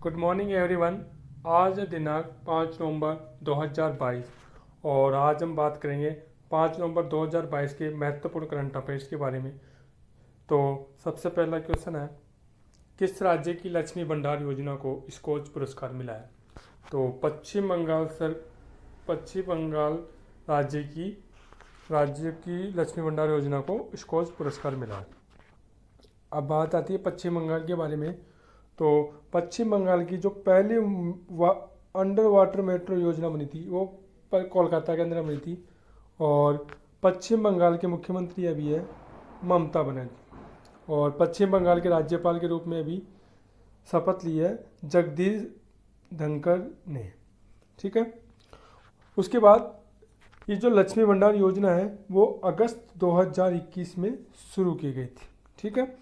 Good morning everyone. आज दिनांक 5 नवंबर 2022 और आज हम बात करेंगे 5 नवंबर 2022 के महत्वपूर्ण करंट अफेयर्स के बारे में। तो सबसे पहला क्वेश्चन है, किस राज्य की लक्ष्मी भंडार योजना को स्कोच पुरस्कार मिला है? तो पश्चिम बंगाल राज्य की लक्ष्मी भंडार योजना को स्कोच पुरस्कार मिला है। अब बात आती है पश्चिम बंगाल के बारे में। तो पश्चिम बंगाल की जो पहली अंडर वाटर मेट्रो योजना बनी थी वो कोलकाता के अंदर बनी थी और पश्चिम बंगाल के मुख्यमंत्री अभी है ममता बनर्जी और पश्चिम बंगाल के राज्यपाल के रूप में अभी शपथ ली है जगदीश धनखड़ ने। ठीक है, उसके बाद ये जो लक्ष्मी भंडार योजना है वो अगस्त 2021 में शुरू की गई थी। ठीक है,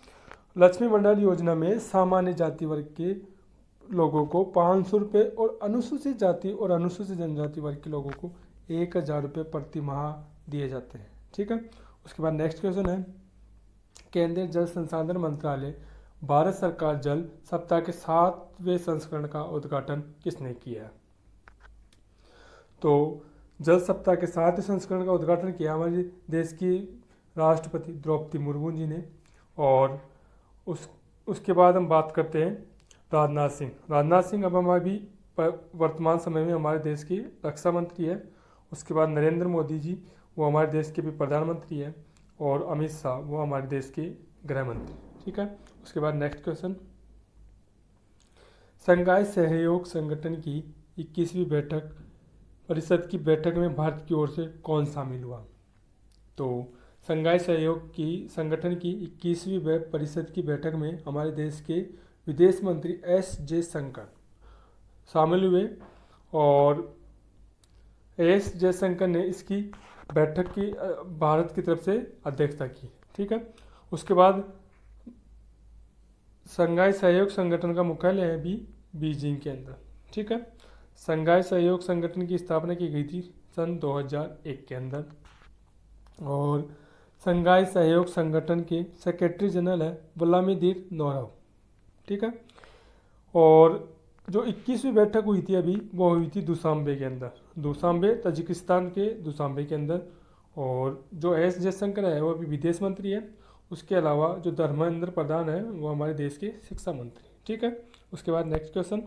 लक्ष्मी भंडार योजना में सामान्य जाति वर्ग के लोगों को 500 रुपये और अनुसूचित जाति और अनुसूचित जनजाति वर्ग के लोगों को 1000 रुपये प्रति माह दिए जाते हैं। ठीक है, उसके बाद नेक्स्ट क्वेश्चन है, केंद्रीय जल संसाधन मंत्रालय भारत सरकार जल सप्ताह के 7वें संस्करण का उद्घाटन किसने किया है? तो जल सप्ताह के 7वें संस्करण का उद्घाटन किया हमारे देश की राष्ट्रपति द्रौपदी मुर्मू जी ने। और उसके बाद हम बात करते हैं राजनाथ सिंह अब हमारे भी वर्तमान समय में हमारे देश की रक्षा मंत्री है। उसके बाद नरेंद्र मोदी जी वो हमारे देश के भी प्रधानमंत्री है और अमित शाह वो हमारे देश के गृह मंत्री। ठीक है, उसके बाद नेक्स्ट क्वेश्चन, शंघाई सहयोग संगठन की 21वीं परिषद की बैठक में भारत की ओर से कौन शामिल हुआ? तो शंघाई सहयोग की संगठन की 21वीं परिषद की बैठक में हमारे देश के विदेश मंत्री एस जयशंकर शामिल हुए और एस जयशंकर ने इसकी बैठक की भारत की तरफ से अध्यक्षता की। ठीक है, उसके बाद शंघाई सहयोग संगठन का मुख्यालय है भी बीजिंग के अंदर। ठीक है, शंघाई सहयोग संगठन की स्थापना की गई थी सन 2001 के अंदर और शंघाई सहयोग संगठन के सेक्रेटरी जनरल है व्लादिमीर नोरव। ठीक है, और जो 21वीं बैठक हुई थी अभी वो हुई थी दुशांबे के अंदर, दुशांबे तजिकिस्तान के दुशांबे के अंदर। और जो एस जयशंकर है वो अभी विदेश मंत्री है। उसके अलावा जो धर्मेंद्र प्रधान है वो हमारे देश के शिक्षा मंत्री। ठीक है, उसके बाद नेक्स्ट क्वेश्चन,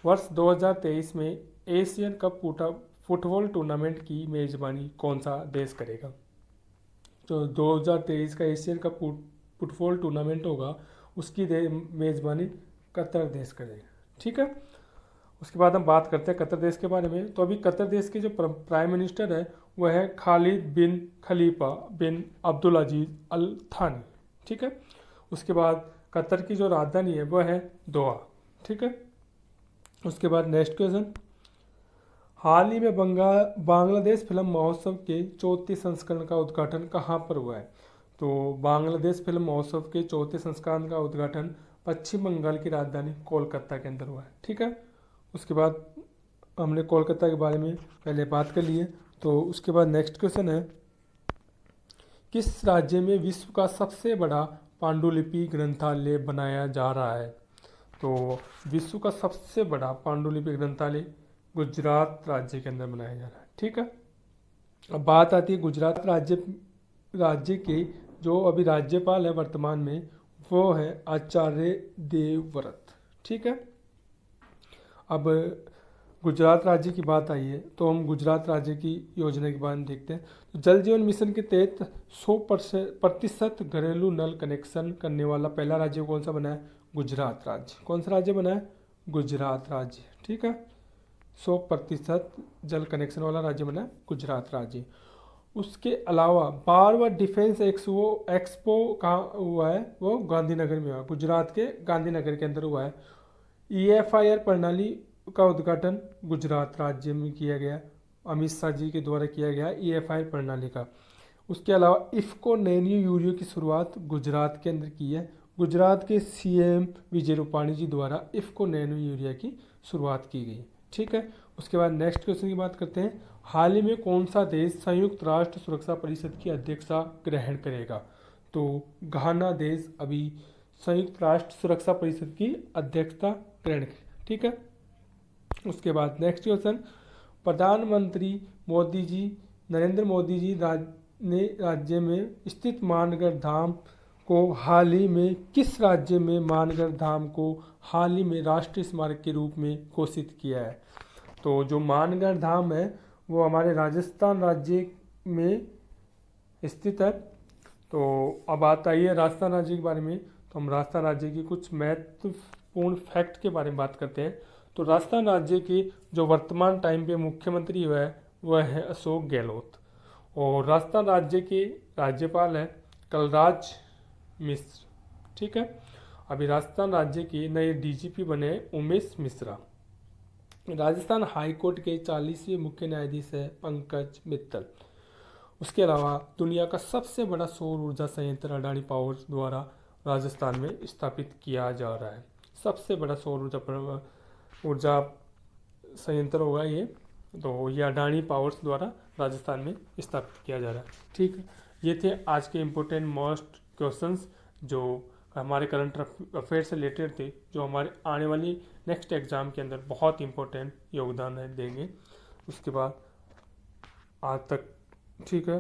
वर्ष 2023 में एशियन कप फुटबॉल टूर्नामेंट की मेजबानी कौन सा देश करेगा? तो 2023 का एशियन कप फुटबॉल टूर्नामेंट होगा उसकी मेज़बानी कतर देश करेगा। ठीक है, उसके बाद हम बात करते हैं कतर देश के बारे में। तो अभी कतर देश के जो प्राइम मिनिस्टर है वह है खालिद बिन खलीफा बिन अब्दुल अजीज अल थानी। ठीक है, उसके बाद कतर की जो राजधानी है वह है दोहा। ठीक है, उसके बाद नेक्स्ट क्वेश्चन, हाल ही में बांग्लादेश फिल्म महोत्सव के 4थे संस्करण का उद्घाटन कहाँ पर हुआ है? तो बांग्लादेश फिल्म महोत्सव के 4थे संस्करण का उद्घाटन पश्चिम बंगाल की राजधानी कोलकाता के अंदर हुआ है। ठीक है, उसके बाद हमने कोलकाता के बारे में पहले बात कर ली है। तो उसके बाद नेक्स्ट क्वेश्चन है, किस राज्य में विश्व का सबसे बड़ा पांडुलिपि ग्रंथालय बनाया जा रहा है? तो विश्व का सबसे बड़ा पांडुलिपि ग्रंथालय गुजरात राज्य के अंदर बनाया जा रहा है। ठीक है, अब बात आती है गुजरात राज्य के जो अभी राज्यपाल है वर्तमान में वो है आचार्य देवव्रत। ठीक है, अब गुजरात राज्य की बात आई है तो हम गुजरात राज्य की योजना के बारे में देखते हैं। तो जल जीवन मिशन के तहत 100% घरेलू नल कनेक्शन करने वाला पहला राज्य कौन सा बना है? गुजरात राज्य। कौन सा राज्य बना है? गुजरात राज्य। ठीक है, 100% जल कनेक्शन वाला राज्य बना है गुजरात राज्य। उसके अलावा 12वां डिफेंस एक्सपो कहाँ हुआ है? वो गांधीनगर में हुआ, गुजरात के गांधीनगर के अंदर हुआ है। EFIR प्रणाली का उद्घाटन गुजरात राज्य में किया गया, अमित शाह जी के द्वारा किया गया EFIR प्रणाली का। उसके अलावा इफ्को नैनो यूरिया की शुरुआत गुजरात के अंदर की है, गुजरात के CM विजय रूपाणी जी द्वारा इफ्को नैनो यूरिया की शुरुआत की गई। ठीक है, उसके बाद नेक्स्ट क्वेश्चन की बात करते हैं, हाल ही में कौन सा देश संयुक्त राष्ट्र सुरक्षा परिषद की अध्यक्षता ग्रहण करेगा? तो घाना देश अभी संयुक्त राष्ट्र सुरक्षा परिषद की अध्यक्षता ट्रेंड। ठीक है, उसके बाद नेक्स्ट क्वेश्चन, प्रधानमंत्री मोदी जी नरेंद्र मोदी जी ने राज्य में स्थित मानगढ़ धाम को हाल ही में किस राज्य में मानगढ़ धाम को हाल ही में राष्ट्रीय स्मारक के रूप में घोषित किया है? तो जो मानगढ़ धाम है वो हमारे राजस्थान राज्य में स्थित है। तो अब बात आई है राजस्थान राज्य के बारे में, तो हम राजस्थान राज्य की कुछ महत्वपूर्ण फैक्ट के बारे में बात करते हैं। तो राजस्थान राज्य के जो वर्तमान टाइम पे मुख्यमंत्री हुआ है वह है अशोक गहलोत, और राजस्थान राज्य के राज्यपाल हैं कलराज मिश्र। ठीक है, अभी राजस्थान राज्य के नए डीजीपी बने उमेश मिश्रा। राजस्थान हाईकोर्ट के 40वें मुख्य न्यायाधीश है पंकज मित्तल। उसके अलावा दुनिया का सबसे बड़ा सौर ऊर्जा संयंत्र अडानी पावर द्वारा राजस्थान में स्थापित किया जा रहा है। सबसे बड़ा सौर ऊर्जा संयंत्र होगा ये, तो ये अडानी पावर्स द्वारा राजस्थान में स्थापित किया जा रहा है। ठीक है, ये थे आज के इम्पोर्टेंट मोस्ट क्वेश्चंस जो हमारे करंट अफेयर से रिलेटेड थे, जो हमारे आने वाली नेक्स्ट एग्ज़ाम के अंदर बहुत इंपॉर्टेंट योगदान देंगे। उसके बाद आज तक ठीक है।